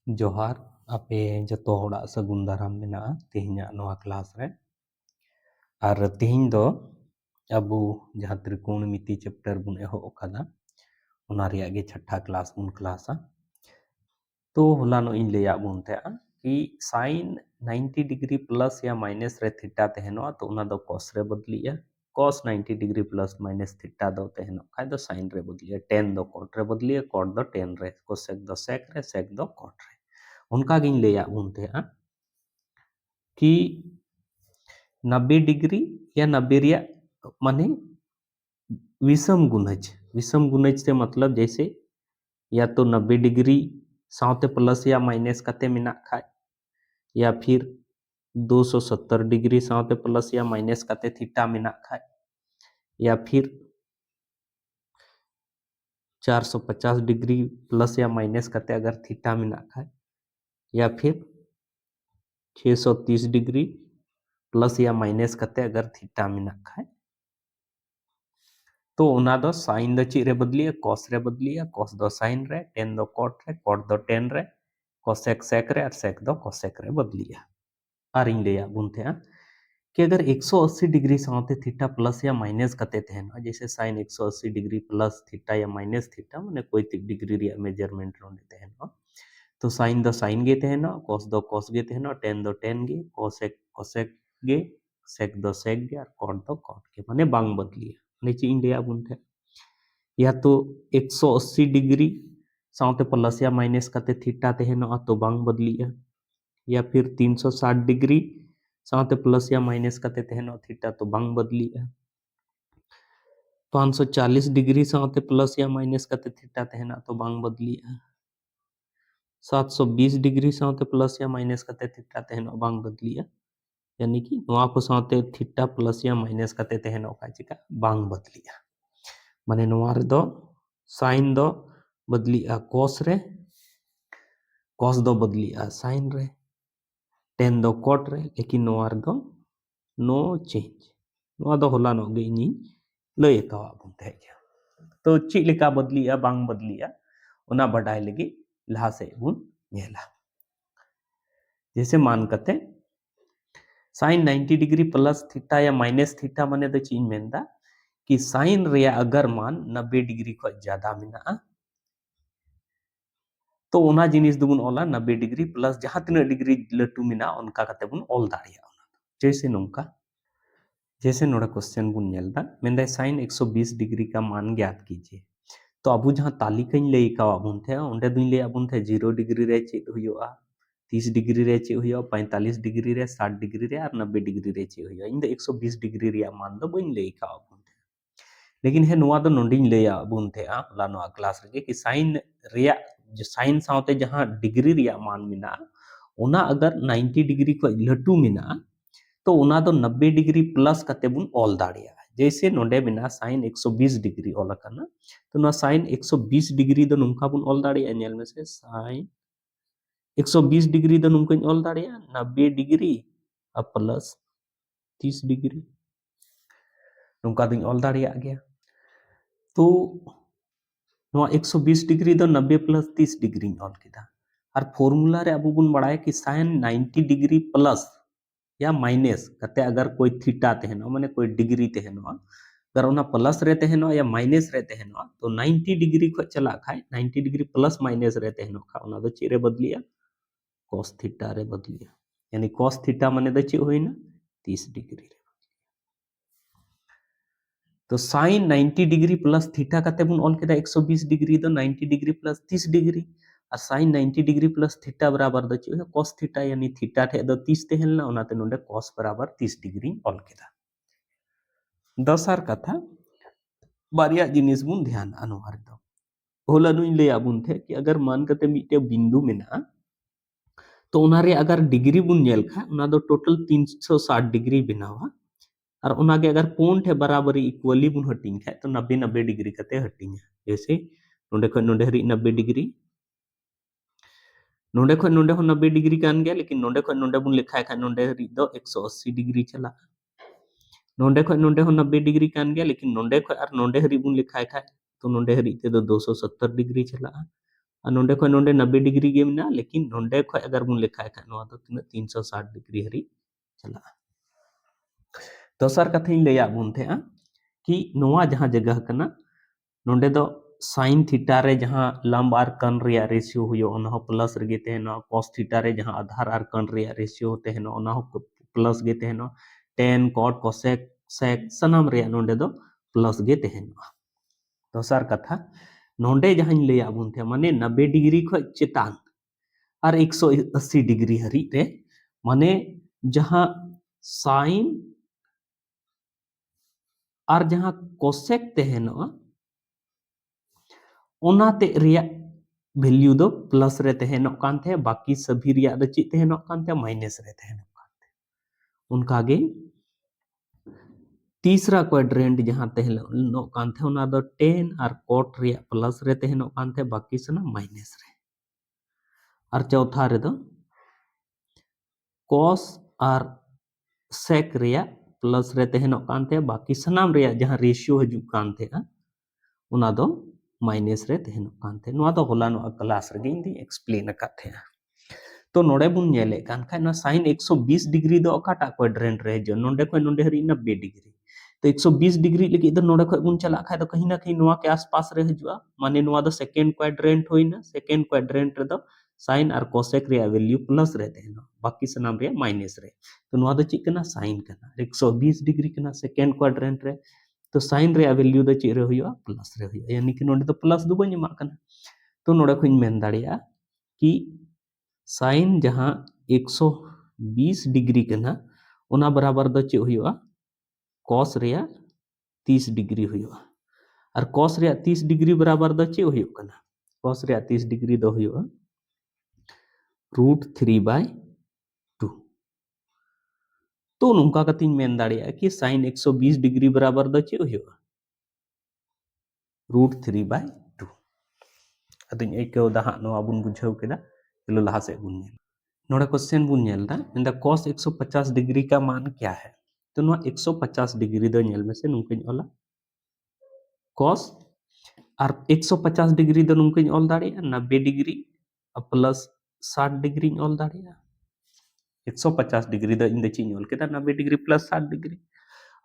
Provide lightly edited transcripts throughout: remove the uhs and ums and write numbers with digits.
जोहार आपे जतो होड़ा सगुन दाराम मेना तेहिना नोआ क्लास रे और तेहिन दो अबू जहाँ त्रिकोणमिति चैप्टर बुन एहो ओकादा ओना रिया गे छठा क्लास बुन क्लासा तो होलानो इन लेया बुन थे कि साइन 90 डिग्री प्लस या माइनस रे थीटा तहनो तो ओना दो cos रे बदलिया cos 90 degree plus minus theta दो तहनो खाय दो sin रे बदलिया tan दो cot रे बदलिया cot दो tan रे cosec दो sec रे sec दो cot रे उनका गिन लेया बुन थे कि 90 डिग्री या 90 रिया माने विषम गुणज से मतलब जैसे या तो 90 डिग्री साउते प्लस या माइनस कते मिना खाए या फिर 270 डिग्री साउते प्लस या माइनस कते थीटा मिना खाए या फिर 450 डिग्री प्लस या माइनस कते अगर थीटा मिना खाए या फिर 630 डिग्री प्लस या माइनस कते अगर थीटा मिना खाए तो ओना दो साइन दो ची रे बदलिया cos रे बदलिया cos दो साइन रे tan दो cot रे cot दो tan रे cosec sec रे और sec दो cosec रे बदलिया और इन लेया बुन थे कि अगर 180 डिग्री साउते थीटा प्लस या माइनस कते थे ना जैसे साइन 180 डिग्री प्लस थीटा या माइनस थीटा माने कोई डिग्री रे मेजरमेंट रोने थे ना तो साइन दो साइन गे थे ना cos दो cos गे थे ना tan दो tan गे cosec cosec गे sec दो sec गे और cot दो cot गे माने बांग बदलिया नीचे इन लेया बुन थे या तो 180 डिग्री साउते प्लस या माइनस कते थीटा तहनो तो बांग बदलिया या फिर 360 डिग्री साउते प्लस या माइनस कते तहनो थीटा तो बांग बदलिया 540 डिग्री साउते प्लस या माइनस कते थीटा तहना तो बांग बदलिया 720 डिग्री साउते प्लस या माइनस कते थीटा तहनो बांग बदलिया यानी कि नोआ को साउते थीटा प्लस या माइनस कते तहनो का चिका बांग बदलिया माने नोआ रे दो साइन दो बदलिया cos रे cos दो बदलिया साइन रे tan दो cot रे लेकिन नोआ रे दो नो चेंज नोआ दो होला नो गे इनी लय कावा बुन थे तो ची लेका बदलिया बांग बदलिया ओना बढ़ाई लगी लहा से बुन नेला जैसे मान कते साइन 90 डिग्री प्लस थीटा या माइनस थीटा माने द चीन मेंदा कि साइन रिया अगर मान 90 डिग्री को ज्यादा मिना तो ओना जिनिस दुबुन ओला 90 डिग्री प्लस जहां तीन डिग्री लटू मिना उनका कते बुन ओल दाड़िया जैसे नोंका जैसे नोड़ा क्वेश्चन बुन नेलदा मेंदा साइन 120 डिग्री का मान ज्ञात कीजिए तो अबू जहां तालिका लई का बुन थे ओंडे दुन ले बुन थे 0 डिग्री रे चेक हुआ 30 डिग्री रे चेक हुआ 45 डिग्री रे 60 डिग्री रे और 90 डिग्री रे चेक हुआ इन 120 डिग्री रे मान दो बइन लई का बुन थे लेकिन है नोआ दो नोंडिन ले बुन थे ला नोआ क्लास रे कि साइन रिया जो साइन साउते जहां डिग्री रिया मान मिना ओना अगर 90 डिग्री को लटू मिना तो ओना दो 90 डिग्री प्लस कते बुन ऑल दाड़िया जैसे नोंडे बिना साइन 120 डिग्री ऑल करना तो ना साइन 120 डिग्री दो नुमका बुन ऑल दाड़िया नेल में से साइन 120 डिग्री दो नुमका ऑल दाड़िया 90 डिग्री अब प्लस 30 डिग्री नुमका दिन ऑल दाड़िया गया तो नोआ 120 डिग्री दो 90 प्लस 30 डिग्री ऑल किदा और फॉर्मूला रे अबू बुन बड़ाय कि साइन 90 डिग्री प्लस या माइनस कते अगर कोई थीटा तहनो माने कोई डिग्री तहनो अगर ओना प्लस रे तहनो या माइनस रे तहनो तो 90 डिग्री को चला खाए 90 डिग्री प्लस माइनस रे तहनो खा ओना दो ची रे बदलिया cos थीटा रे बदलिया यानी cos थीटा माने द ची होइना 30 डिग्री रे तो साइन 90 डिग्री प्लस थीटा कते बुन ऑल केदा 120 डिग्री दो 90 डिग्री प्लस 30 डिग्री और साइन 90 डिग्री प्लस थीटा बराबर द ची cos थीटा यानी थीटा ठे द 30 तेहलना ओनाते नोंडे cos बराबर 30 डिग्री ऑल केदा दसार कथा बारिया जिनिस बुन ध्यान अनुहार दो होला नुई ले आबुन थे कि अगर मान कते मिटे बिंदु मेना तो उनारे अगर डिग्री बुन नेल खा उना दो टोटल 360 डिग्री बनावा और उना के अगर कोण थे बराबरी इक्वली बुन हटिंग खा तो 90 90 डिग्री कते हटिंग जैसे नोंडे खो नोंडे हरी 90 डिग्री नोंडे खो नोंडे हो 90 डिग्री कान गया लेकिन नोंडे खो नोंडे बुन लिखा खा नोंडे हरी दो 180 डिग्री चला नोंडे खो नोंडे हो 90 डिग्री कान गया लेकिन नोंडे खो और नोंडे हरी बुन लिखा खा तो नोंडे हरी ते दो 270 डिग्री चला और नोंडे खो नोंडे 90 डिग्री गे मेना लेकिन नोंडे खो अगर बुन लेखाय खा नोआ दो तिना 360 डिग्री हरी चला दोसर कथा लैया बुन थे कि नोआ जहां जगह कना नोंडे दो साइन थीटा रे जहां लंब आर कन रिया रेशियो हुयो ओना हो प्लस रे तेहनो cos थीटा रे जहां आधार आर कन रिया रेशियो तेहनो ओना हो प्लस गे तेहनो tan cot cosec sec सनाम रिया नोंडे दो प्लस गे तेहनो दोसर कथा नोंडे जहां लैया बुन थे माने 90 डिग्री खो चेतान और 180 डिग्री हरी रे माने जहां साइन और जहां कोसेक तेहनो ओनाते रिया वैल्यू दो प्लस रे तेहनो कान थे बाकी सभी रिया दो ची तेहनो कान थे माइनस रे तेहनो कान थे उनका गे तीसरा क्वाड्रेंट जहां तेहनो कान थे ओना दो tan और cot रिया प्लस रे तेहनो कान थे बाकी सना माइनस रे और चौथा रे दो cos और sec रिया प्लस रे तेहनो कान थे बाकी सनाम रिया जहां रेशियो हजू कान थे ओना दो माइनस रे तेहनो कान थे नोआ दो होला नो क्लास रे गिन दी एक्सप्लेन का थे तो नोडे बुन नेले कान खा ना sin 120 डिग्री दो अकाटा क्वाड्रेंट रे जो नोंडे खो नोंडे हरी 90 डिग्री तो 120 डिग्री लगी इधर नोडे खो बुन चला खा तो कहीं ना कहीं नोआ के आसपास रे हजुआ माने नोआ दो सेकंड क्वाड्रेंट होइना सेकंड क्वाड्रेंट रे दो sin और cosec रे वैल्यू प्लस रे तेहनो बाकी सनाम रे माइनस रे तो नोआ दो चिक कना sin कना 120 डिग्री कना सेकंड क्वाड्रेंट रे तो साइन रे वैल्यू दो ची रे हुआ प्लस रे हुआ यानी कि नोडे तो प्लस दो बन एमा कना तो नोडे खुइन मेन दाड़िया कि साइन जहां 120 डिग्री कना ओना बराबर दो ची हुआ cos रे 30 डिग्री हुआ और cos रे 30 डिग्री बराबर दो ची हुआ कना cos रे 30 डिग्री दो हुआ √3/2 तो नुका कतिन मेन दाड़िया कि साइन 120 डिग्री बराबर दो ची हुआ √3/2 अदिन एकेव दा हां नोआ बुन बुझाव केदा चलो लहा से बुन नेल नोडा क्वेश्चन बुन नेल दा मेंदा cos 150 डिग्री का मान क्या है तो नोआ 150 डिग्री दो नेल में से नुकिन ओला cos और 150 डिग्री दो नुकिन ओल दाड़िया 90 डिग्री प्लस 60 डिग्री ओल दाड़िया 150 डिग्री दो इन ची ओल केदा 90 डिग्री प्लस 60 डिग्री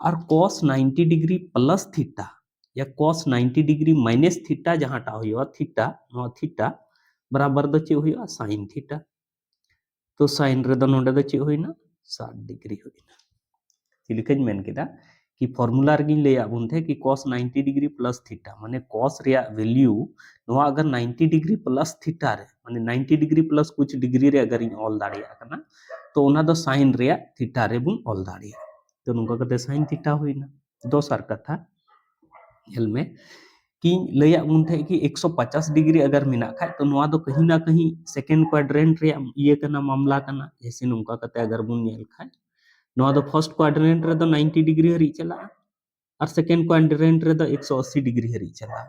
और cos 90 डिग्री प्लस थीटा या cos 90 डिग्री माइनस थीटा जहां टा हुआ थीटा नो थीटा बराबर दो चे हुआ sin थीटा तो sin रे दो नोडे दो चे हुइना 60 डिग्री हुइना चिलिकन मेन केदा कि फार्मूला रे ले आबुन थे कि cos 90 डिग्री प्लस थीटा माने cos रे वैल्यू नोआ अगर 90 डिग्री प्लस थीटा रे माने 90 डिग्री प्लस कुछ डिग्री रे अगर इन ऑल दाड़िया कना तो ओना दो sin रे थीटा रे बुन ऑल दाड़िया तो नुका कते sin थीटा हुइना दोसर कथा हेल में कि लैया बुन थे कि 150 डिग्री अगर मिना खा तो नोआ दो कहीं ना कहीं सेकंड क्वाड्रेंट रे ये कना मामला कना जैसे नुका कते अगर बुन नेल खा नोआ दो फर्स्ट क्वाड्रेंट रे दो 90 डिग्री हरी चला और सेकंड क्वाड्रेंट रे दो 180 डिग्री हरी चला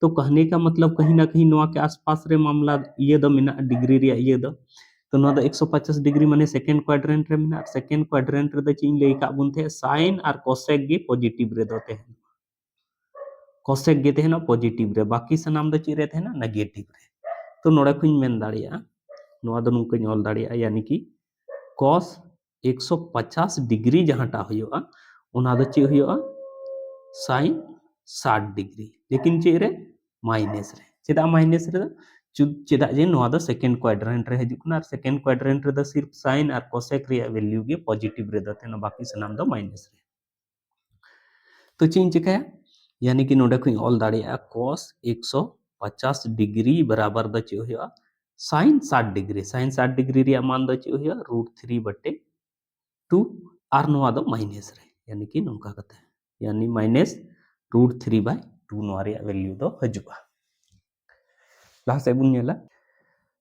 तो कहने का मतलब कहीं ना कहीं नोआ के आसपास रे मामला ये दो मिना डिग्री रे ये दो तो नोआ दो 150 डिग्री माने सेकंड क्वाड्रेंट रे मिना सेकंड क्वाड्रेंट रे दो चिन ले का बुन थे sin और cosec गे पॉजिटिव रे दो थे cosec गे थे ना पॉजिटिव रे बाकी सनाम दो ची रे थे ना नेगेटिव रे तो नोडे खुइन मेन दाड़िया नोआ दो नुका ऑल दाड़िया यानी कि cos 150 डिग्री जहां टा हुआ ओना दो ची हुआ sin 60 डिग्री लेकिन चे रे माइनस रे चेदा माइनस रे चेदा जे नोआ दो सेकंड क्वाड्रेंट रे हजू कना सेकंड क्वाड्रेंट रे दो सिर्फ sin और cosec रे वैल्यू गे पॉजिटिव रे दो थे ना बाकी सनाम दो माइनस रे तो चीन चिकाया यानी कि नोडे खुई ऑल दाड़िया cos 150 डिग्री बराबर द चे हुआ sin 60 डिग्री sin 60 डिग्री रे मान द चे हुआ √3/2 और नोआ दो माइनस रे यानी कि नोंका कते यानी माइनस √3/2 नोआ रे वैल्यू दो हजुआ लहा से बुन नेला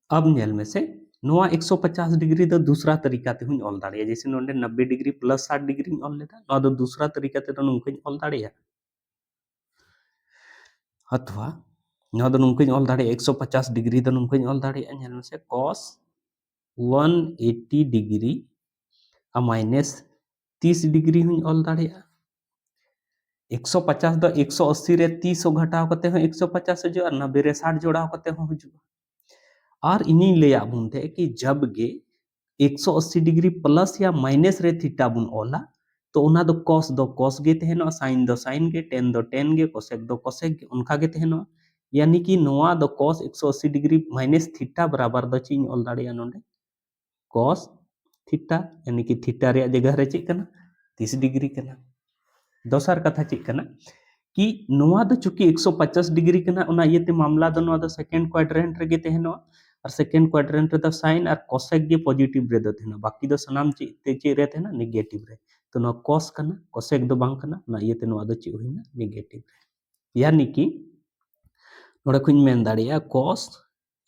अब नेल में से नोआ 150 डिग्री दो दूसरा तरीका ते हुई ऑल दाड़िया जैसे नोंडे 90 डिग्री प्लस 60 डिग्री ऑल लेता नोआ दो दूसरा तरीका ते तो नुका ऑल दाड़िया अथवा नोआ दो नुका ऑल दाड़िया 150 डिग्री दो नुका ऑल दाड़िया नेल में से cos 180 डिग्री माइनस 30 डिग्री हुई ऑल दाड़िया 150 दो 180 रे 30 घटाव कते हो 150 जो और 90 रे 60 जोड़ाव कते हो हजुआ और इन्हीं ले आबुन थे कि जब गे 180 डिग्री प्लस या माइनस रे थीटा बुन ओला तो उना दो कॉस गे तहनो साइन दो साइन गे टेन गे कोसेक गे उनका गे तहनो यानी कि नोआ दो cos 180 डिग्री माइनस थीटा बराबर दो चीज ऑल दाड़िया नोंडे cos थीटा यानी कि थीटा रे जगह रे चेक कना 30 डिग्री कना दोसर कथा चेक कना कि नोआ दो चूंकि 150 डिग्री कना उना इयते मामला दो नोआ दो सेकंड क्वाड्रेंट रे गे तहनो और सेकंड क्वाड्रेंट रे दो साइन और कोसेक गे पॉजिटिव रे दो तहनो बाकी दो सनाम चे रे तहना नेगेटिव रे तो नोआ cos कना कोसेक दो बांग कना ना इयते नोआ दो चे होइना नेगेटिव रे यानी कि नोडे खुइन मेन दाड़िया cos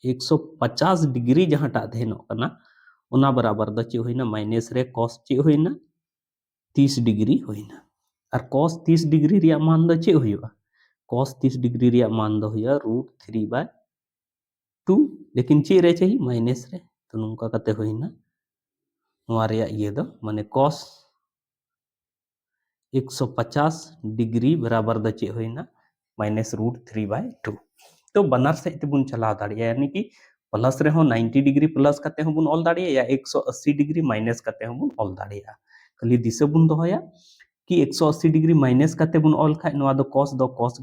150 डिग्री जहां टा तहनो कना उना बराबर द चे होइना माइनस रे cos चे होइना 30 डिग्री होइना और cos 30 डिग्री रिया मान द चे होइबा cos 30 डिग्री रिया मान द होइया √3/2 लेकिन चे रे चाहिए माइनस रे तो नुका कते होइना नोआ रिया ये दो माने cos 150 डिग्री बराबर द चे होइना -√3/2 तो बनार से बुन चला दाड़िया यानी कि प्लस रे हो 90 डिग्री प्लस करते हो बुन ऑल दाड़िया या 180 डिग्री माइनस करते हो बुन ऑल दाड़िया खाली दिसे बुन दोया कि 180 डिग्री माइनस करते बुन ऑल खाय नोआ दो cos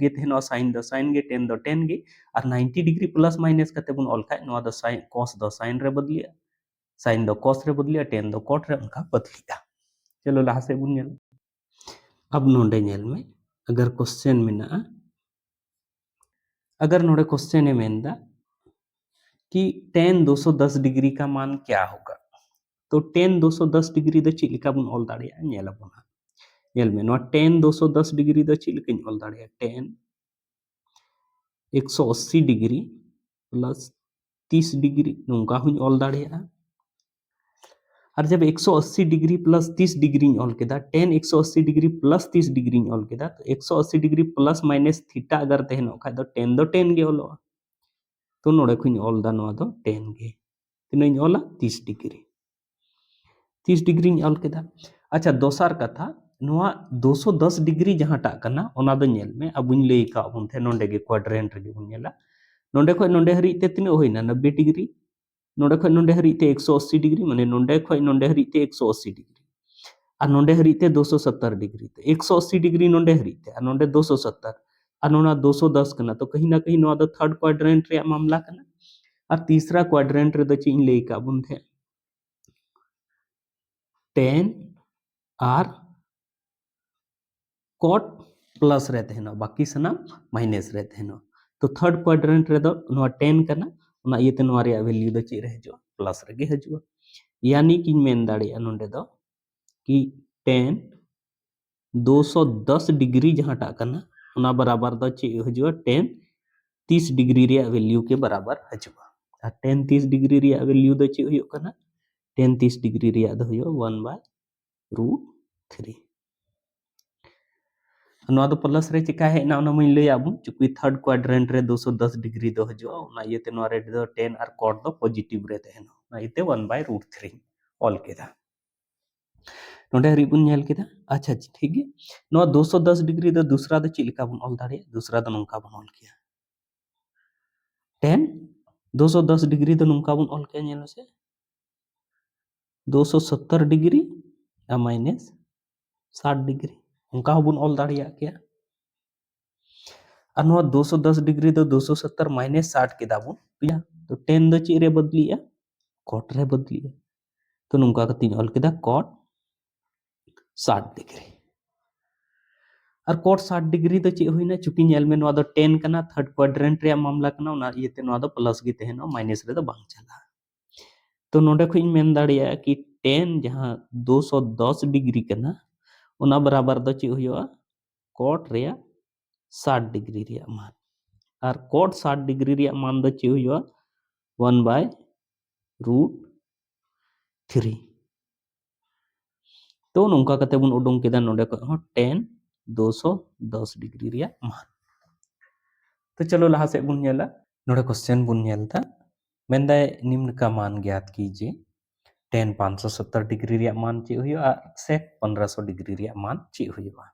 गे तहनो साइन गे टेन गे और 90 डिग्री प्लस माइनस करते बुन ऑल खाय नोआ दो साइन cos दो साइन रे बदलिया साइन दो cos रे बदलिया टेन दो cot रे उनका बदलिया चलो लाहा से बुन नेल अब नोंडे नेल में अगर क्वेश्चन मेना अगर नोड़े क्वेश्चन है मेंदा कि tan 210 डिग्री का मान क्या होगा तो tan 210 डिग्री द चिलिका बुन ऑल दाड़िया नेला बुना नेल में नोआ tan 210 डिग्री द चिलिका ऑल दाड़िया tan 180 डिग्री प्लस 30 डिग्री नोंका हुन ऑल दाड़िया और जब 180 डिग्री प्लस 30 डिग्री ऑल केदा tan 180 डिग्री प्लस 30 डिग्री ऑल केदा तो 180 डिग्री प्लस माइनस थीटा अगर तहनो खा दो tan गे ऑलो तो नोड़े खुइन ऑल दा नोआ दो 10 गे तिनों ऑला 30 डिग्री ऑल केदा अच्छा दोसर कथा नोआ 210 डिग्री जहां टा कना ओना दो नेल में अबुन लेई का बुन थे नोंडे गे क्वाड्रेंट रे बुन नेला नोंडे खय नोंडे हरी ते तिनो होइना 90 डिग्री नोंडे खय नोंडे हरी ते 180 डिग्री माने नोंडे खय नोंडे हरी ते 180 डिग्री और नोंडे हरी ते 270 डिग्री ते 180 डिग्री नोंडे हरी ते और नोंडे 270 और नोना 210 कना तो कहीं ना कहीं नोआ दो थर्ड क्वाड्रेंट रे मामला कना और तीसरा क्वाड्रेंट रे द चिन लेई का बुन थे tan और cot प्लस रहते हैं ना बाकी सना माइनस रहते हैं ना तो थर्ड क्वाड्रेंट रे दो नोआ tan कना उना इयते नोआ रे वैल्यू द चे रे हजो प्लस रे गे हजो यानी कि मेन दाड़िया नोंडे दो कि tan 210 डिग्री जहां टा कना उना बराबर द चे हजो tan 30 डिग्री रे वैल्यू के बराबर हजो और tan 30 डिग्री रे वैल्यू द चे होयो कना tan 30 डिग्री रे द होयो 1/√3 नोआ दो प्लस रे चिका है ना उना मैं लई आबू चूंकि थर्ड क्वाड्रेंट रे 210 डिग्री दो हजो उना इयते नोआ रे दो tan और cot दो पॉजिटिव रे तहनो ना इते 1/√3 ऑल केदा नोडे हरी बुन नेल केदा अच्छा ठीक है नोआ 210 डिग्री दो दूसरा दो चिलिका बुन ऑल दाड़े दूसरा दो नंका बुन ऑल किया tan 210 डिग्री दो नंका बुन ऑल किया नेल से 270 डिग्री या माइनस 60 डिग्री उनका बुन ऑल दाड़िया क्या और नोआ 210 डिग्री दो 270 माइनस 60 के दाबुन पिया तो tan द चे रे बदलिया cot रे बदलिया तो नुका का तीन ऑल केदा cot 60 डिग्री और cot 60 डिग्री द चे होइना चुकी नेल में नोआ दो tan कना थर्ड क्वाड्रेंट रे मामला कना ना इते नोआ दो प्लस गे तहनो माइनस रे दो बांग चला तो नोडे खुइन मेन दाड़िया कि tan जहां 210 डिग्री कना उना बराबर द चे होइया cot रे 60 डिग्री रे मान और cot 60 डिग्री रे मान द चे होइया 1/√3 तो नोंका कते बुन उडुंग केदा नोडे को हो tan 210 डिग्री रे मान तो चलो लाहा से बुन नेला नोडे क्वेश्चन बुन नेलता मेंदाय निम्न का मान ज्ञात कीजिए tan 570 डिग्री रे मान चे होइया और sec 1500 डिग्री रे मान चे होइया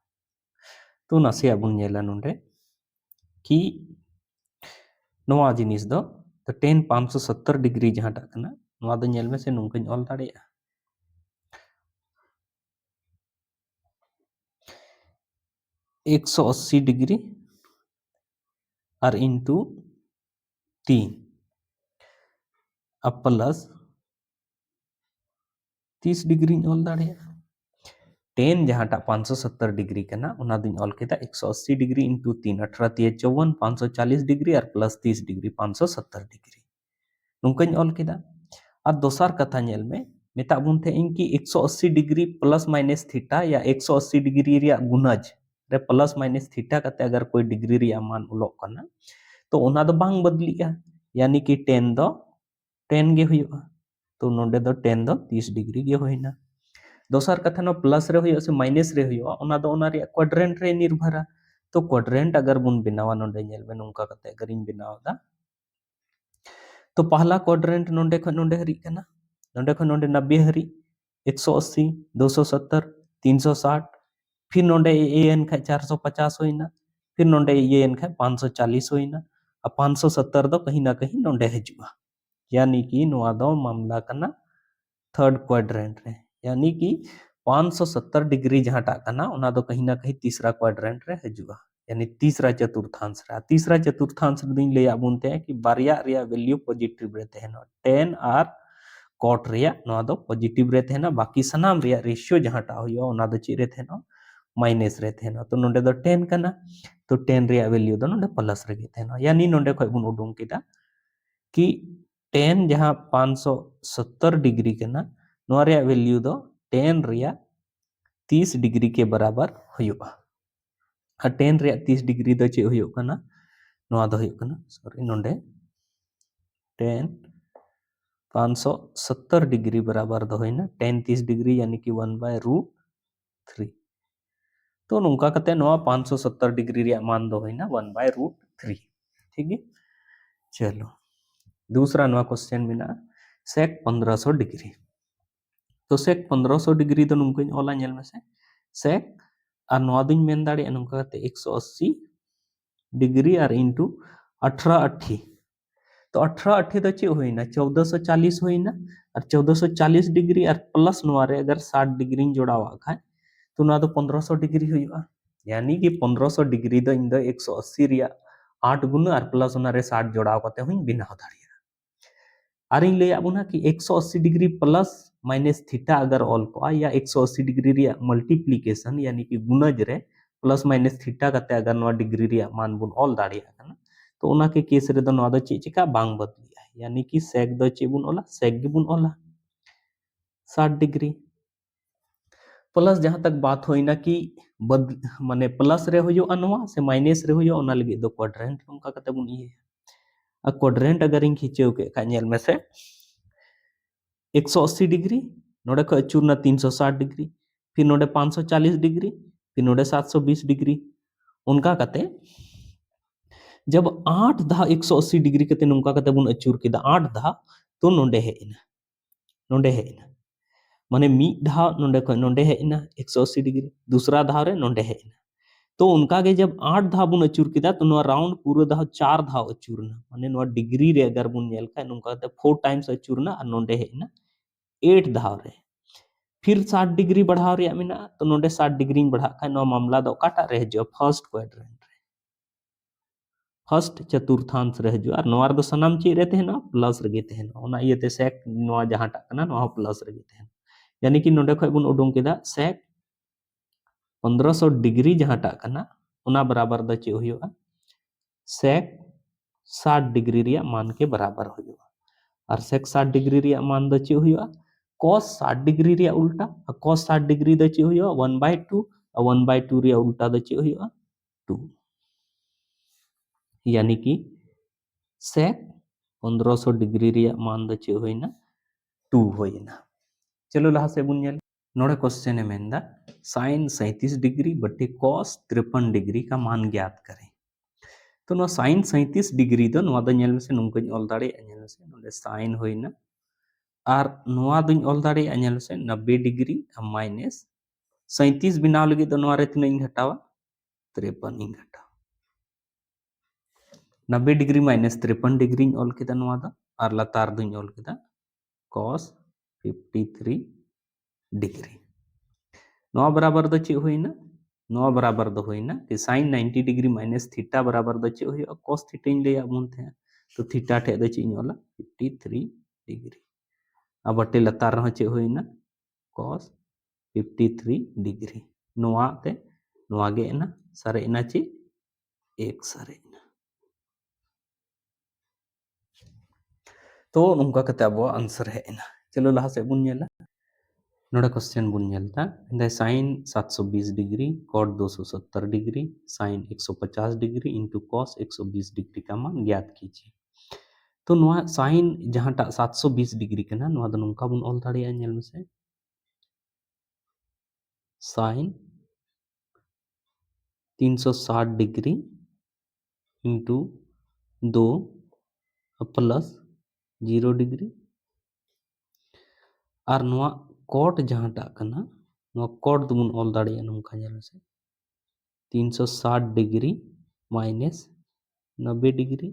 तो नासे बुन नेला नोडे कि नोआ जिनिस दो तो tan 570 डिग्री जहांटा कना नोआ दो नेल में से नोंकाñ ऑल दाड़ेया 180 डिग्री और इनटू 3 अब प्लस 30 डिग्री ऑल दाड़ेया tan जहांटा 570 डिग्री कना उना दिन ऑल केदा 180 डिग्री इनटू 3 18 3 54 540 डिग्री और प्लस 30 डिग्री 570 डिग्री नोंकाñ ऑल केदा और दोसर कथा नेल में मेता बुन थे इन कि 180 डिग्री प्लस माइनस थीटा या 180 डिग्री रिया गुणज रे प्लस माइनस थीटा कते अगर कोई डिग्री रिया मान उलोक कना तो ओना दो बांग बदलिया यानी कि tan दो tan गे हुयुआ तो नोंडे दो tan दो 30 डिग्री गे होइना दोसर कथा न प्लस रे हुयो से माइनस रे हुयो ओना दो ओना रे क्वाड्रेंट रे निर्भरा तो क्वाड्रेंट अगर बुन बनावा नोंडे नेल में नोंका कते अगर इन बनावदा तो पहला क्वाड्रेंट नोंडे ख नोंडे हरी कना नोंडे ख नोंडे 90 हरी 180 270 360 फिर नोंडे ए एन खा 450 होइना फिर नोंडे ए एन खा 540 होइना और 570 दो कहीं ना कहीं नोंडे हजुआ यानी कि नोआ दो मामला कना थर्ड क्वाड्रेंट रे यानी कि 570 डिग्री जहांटा कना उना दो कहीं ना कहीं तीसरा क्वाड्रेंट रे हजुआ यानी तीसरा चतुर्थांश दिन ले आबुनते कि बारिया रिया वैल्यू पॉजिटिव रे तहना 10 और cot रिया नोआ दो पॉजिटिव रे तहना बाकी सनाम रिया रेशियो जहांटा होयो उना दो ची रे तहना माइनस रे तहना तो नोंडे दो 10 कना तो 10 रिया वैल्यू दो नोंडे प्लस रे गे तहना यानी नोंडे खय बुन उडुंग केदा कि 10 जहां 570 डिग्री कना नोआ रिया वैल्यू दो 10 रिया 30 डिग्री के बराबर हुयुआ 10 रिया 30 डिग्री दो चे हुयुग कना नोआ दो हुयुग कना सॉरी नोंडे 10 570 डिग्री बराबर दो होइना 10 30 डिग्री यानी कि 1/√3 तो नोंका कते नोआ 570 डिग्री रिया मान दो होइना 1/√3 ठीक है चलो दूसरा नोआ क्वेश्चन मेना sec 1500 डिग्री तो sec 1500 डिग्री तो नोंकाñ ऑला नेल में से sec और नोआ दुñ मेन दाड़े नोंका कते 180 डिग्री और इनटू 18 80 तो 18 80 तो चे होइना 1440 होइना और 1440 डिग्री और प्लस नोआ रे अगर 60 डिग्री जोड़ावा खाय तो ना तो 1500 डिग्री हुआ यानी कि 1500 डिग्री दो इन दो 180 रिया 8 गुना और प्लस ओना रे 60 जोड़ाव कते हुई बिनाव दाड़िया और इन ले आबुना कि 180 डिग्री प्लस माइनस थीटा अगर ऑल को या 180 डिग्री रिया मल्टीप्लिकेशन यानी कि गुणज रे प्लस माइनस थीटा कते अगर नोआ डिग्री रिया मान बुन ऑल दाड़िया कना तो ओना के केस रे दो नोआ दो चे चिका बांग बदलिया यानी कि सेक दो चे बुन ऑला सेक गे बुन ऑला 60 डिग्री प्लस जहां तक बात होइना कि माने प्लस रे होयो अनवा से माइनस रे होयो ओना लगे दो क्वाड्रेंट नोंका कते बुन इए आ क्वाड्रेंट अगर इन खींचेव के का नेल में से 180 डिग्री नोडे को अचूरना 360 डिग्री फिर नोडे 540 डिग्री फिर नोडे 720 डिग्री उनका कते जब 8 धा 180 डिग्री कते नोंका कते बुन अचूर केदा 8 धा तो नोंडे हेइना माने मी धाव नोंडे को नोंडे हेइना 180 डिग्री दूसरा धाव रे नोंडे हेइना तो उनका के जब 8 धाव बुन अचूर केदा तो नो राउंड पूरा धाव 4 धाव अचूरना माने नो डिग्री रे अगर बुन नेल का नोंका ते 4 टाइम्स अचूरना और नोंडे हेइना 8 धाव रे फिर 60 डिग्री बढ़ाव रे मेना तो नोंडे 60 डिग्री बढ़ा का नो मामला दो काटा रह जो फर्स्ट क्वाड्रेंट फर्स्ट चतुर्थांश रह जो और नोआर दो सनाम चे रहते हैं ना प्लस रगे थे ना ओना ये ते सेक नोआ जहां टाक ना नोआ प्लस रगे थे यानी कि नोडे खय बुन उडुंग केदा सेक 1500 डिग्री जहां टाक ना ओना बराबर द चे हुयुआ सेक 60 डिग्री रिया मान के बराबर हुयुआ और सेक 60 डिग्री रिया मान द चे हुयुआ cos 60 डिग्री रिया उल्टा और cos 60 डिग्री द चे हुयुआ 1/2 और 1/2 रिया उल्टा द चे हुयुआ 2 यानी कि सेक 1500 डिग्री रिया मान द चे होइना 2 होइना चलो लहा से बुन नेल नोड़े क्वेश्चन है मेंदा sin 37 डिग्री बटे cos 53 डिग्री का मान ज्ञात करें तो नो sin 37 डिग्री दो नोआ द नेल में से नोंकाñ ऑल दाड़े नेल में से नोडे sin होइना और नोआ दुñ ऑल दाड़े नेल में से 90 डिग्री माइनस 37 बिनाव लगे तो नोआ रे तिना इन घटावा 53 इन घटावा 90 डिग्री माइनस 53 डिग्री ऑल केदा नवा दा और लातार दुኝ ऑल केदा cos 53 डिग्री नवा बराबर दो चे होइना नवा बराबर दो होइना कि sin 90 डिग्री माइनस थीटा बराबर दो चे होइया cos थीटा इन लेया बुन थे तो थीटा ठे दो चे ऑला 53 डिग्री अब बटे लातार रह चे होइना cos 53 डिग्री नवा ते नवा गे ना सारे इना चे एक सारे तो नोंका कते अब आंसर है ना चलो लहा से बुन नेला नोड़ा क्वेश्चन बुन नेलता इंदा sin 720 degree cot 270 degree sin 150 degree into cos 120 degree का मान ज्ञात कीजिए तो नोआ sin जहांटा 720 डिग्री कना नोआ दो नोंका बुन ऑल दाड़िया नेल मेसे sin 360 degree into 2 plus 0 degree और नोआ cot जहांटा कना नोआ cot दो बुन ऑल दाड़िया नोंका नेल मेसे 360 डिग्री माइनस 90 डिग्री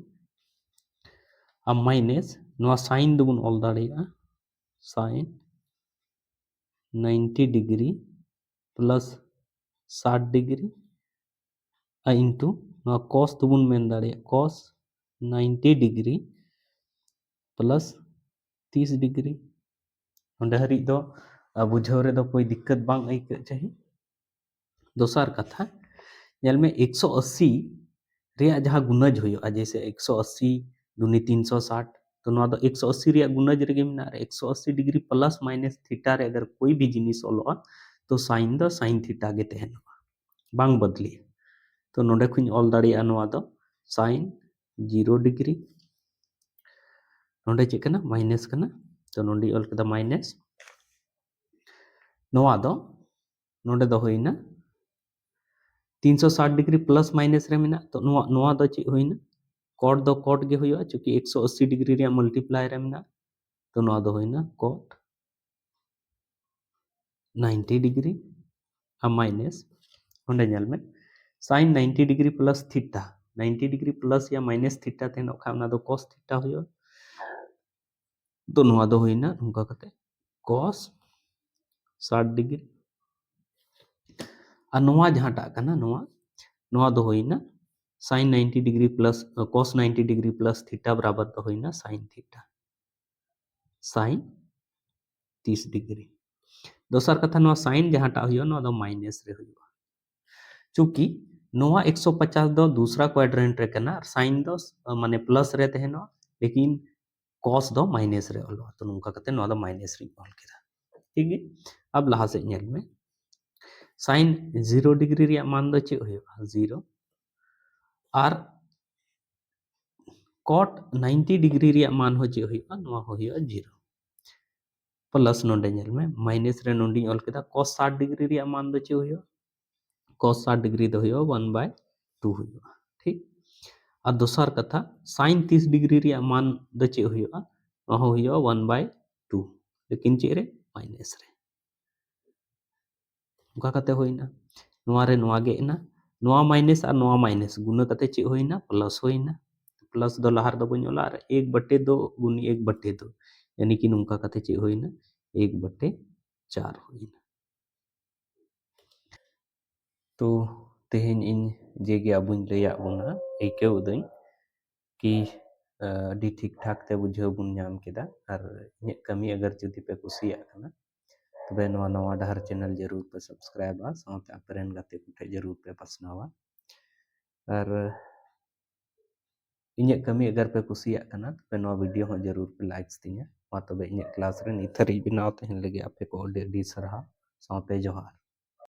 अब माइनस नोआ साइन दो बुन ऑल दाड़िया sine 90 degree plus 60 degree into नोआ cos दो बुन मेन दाड़िया cos 90 डिग्री प्लस 30 डिग्री ओंडे हरि दो बुझाव रे दो कोई दिक्कत बांग आइक चाहिए दोसर कथा नेल में 180 रिया जहां गुणज होयो जैसे 180 दूनी 360 तो नोआ दो 180 रिया गुणज रेगे मिना 180 डिग्री प्लस माइनस थीटा रे अगर कोई भी जिनिस ओलोआ तो साइन दो साइन थीटा गे तहनोआ बांग बदली तो नोडे खुኝ ऑल दाड़िया नोआ दो साइन 0 डिग्री नोडे चेक कना माइनस कना तो नोडी ऑल केदा माइनस नोआ दो नोडे दो होइना 360 डिग्री प्लस माइनस रे मिना तो नोआ दो चे होइना cot दो cot गे होइया चूंकि 180 डिग्री रे मल्टीप्लाई रे मिना तो नोआ दो होइना cot 90 डिग्री अब माइनस ओंडे नेल में sin 90 degree plus theta 90 degree plus या माइनस थीटा तेनो खा ना दो cos थीटा होइयो तो नोआ दो होइना नोंका कते cos 60 डिग्री आ नोआ जहांटा कना नोआ दो होइना sin 90 degree plus cos 90 degree plus theta बराबर दो होइना sin थीटा sin 30 डिग्री दोसर कथा नोआ sin जहांटा होइयो नोआ दो माइनस रे होइयो चूंकि नोआ 150 दो दूसरा क्वाड्रेंट रे कना sin दो माने प्लस रे तहनो लेकिन cos दो माइनस रे ओलो तो नोंका कते नोआ दो माइनस रे ऑल केदा ठीक है अब लहा से नेल में sin 0 डिग्री रिया मान दो चे होइयो 0 और cot 90 डिग्री रिया मान हो चे होइयो नोआ होइयो 0 प्लस नोंडे नेल में माइनस रे नोंडी ऑल केदा cos 60 डिग्री रिया मान दो चे होइयो cos 60 डिग्री दो होइयो 1/2 होइयो ठीक और दोसर कथा sin 30 डिग्री रिया मान दो चे होइयो नोआ होइयो 1/2 लेकिन चे रे माइनस रे उनका कते होइना नोआ रे नोआ गे ना नोआ माइनस और नोआ माइनस गुना कते चे होइना प्लस दो लहार दो बन ओला 1/2 गुनी 1/2 यानी कि नुका कते चे होइना 1/4 होइना तो तेहेन इन जेगे अबुन लैया बुना एकेउ दई कि अडी ठीक ठाक ते बुझाव बुन नाम केदा और इᱧᱟᱹᱜ कमी अगर जुदी पे कुसिया कना तबे नवा नवा डहर चैनल जरूर पे सब्सक्राइब आ साथे अपरेन गाते कुठे जरूर पे पसनावा और इᱧᱟᱹᱜ कमी अगर पे कुसिया कना तबे नवा वीडियो हो जरूर पे लाइक्स तिᱧा मा तबे इᱧाᱹᱜ क्लास रे निथरी बनाव तहन लगे आपे को अडी अडी सरहा साथे जोहार।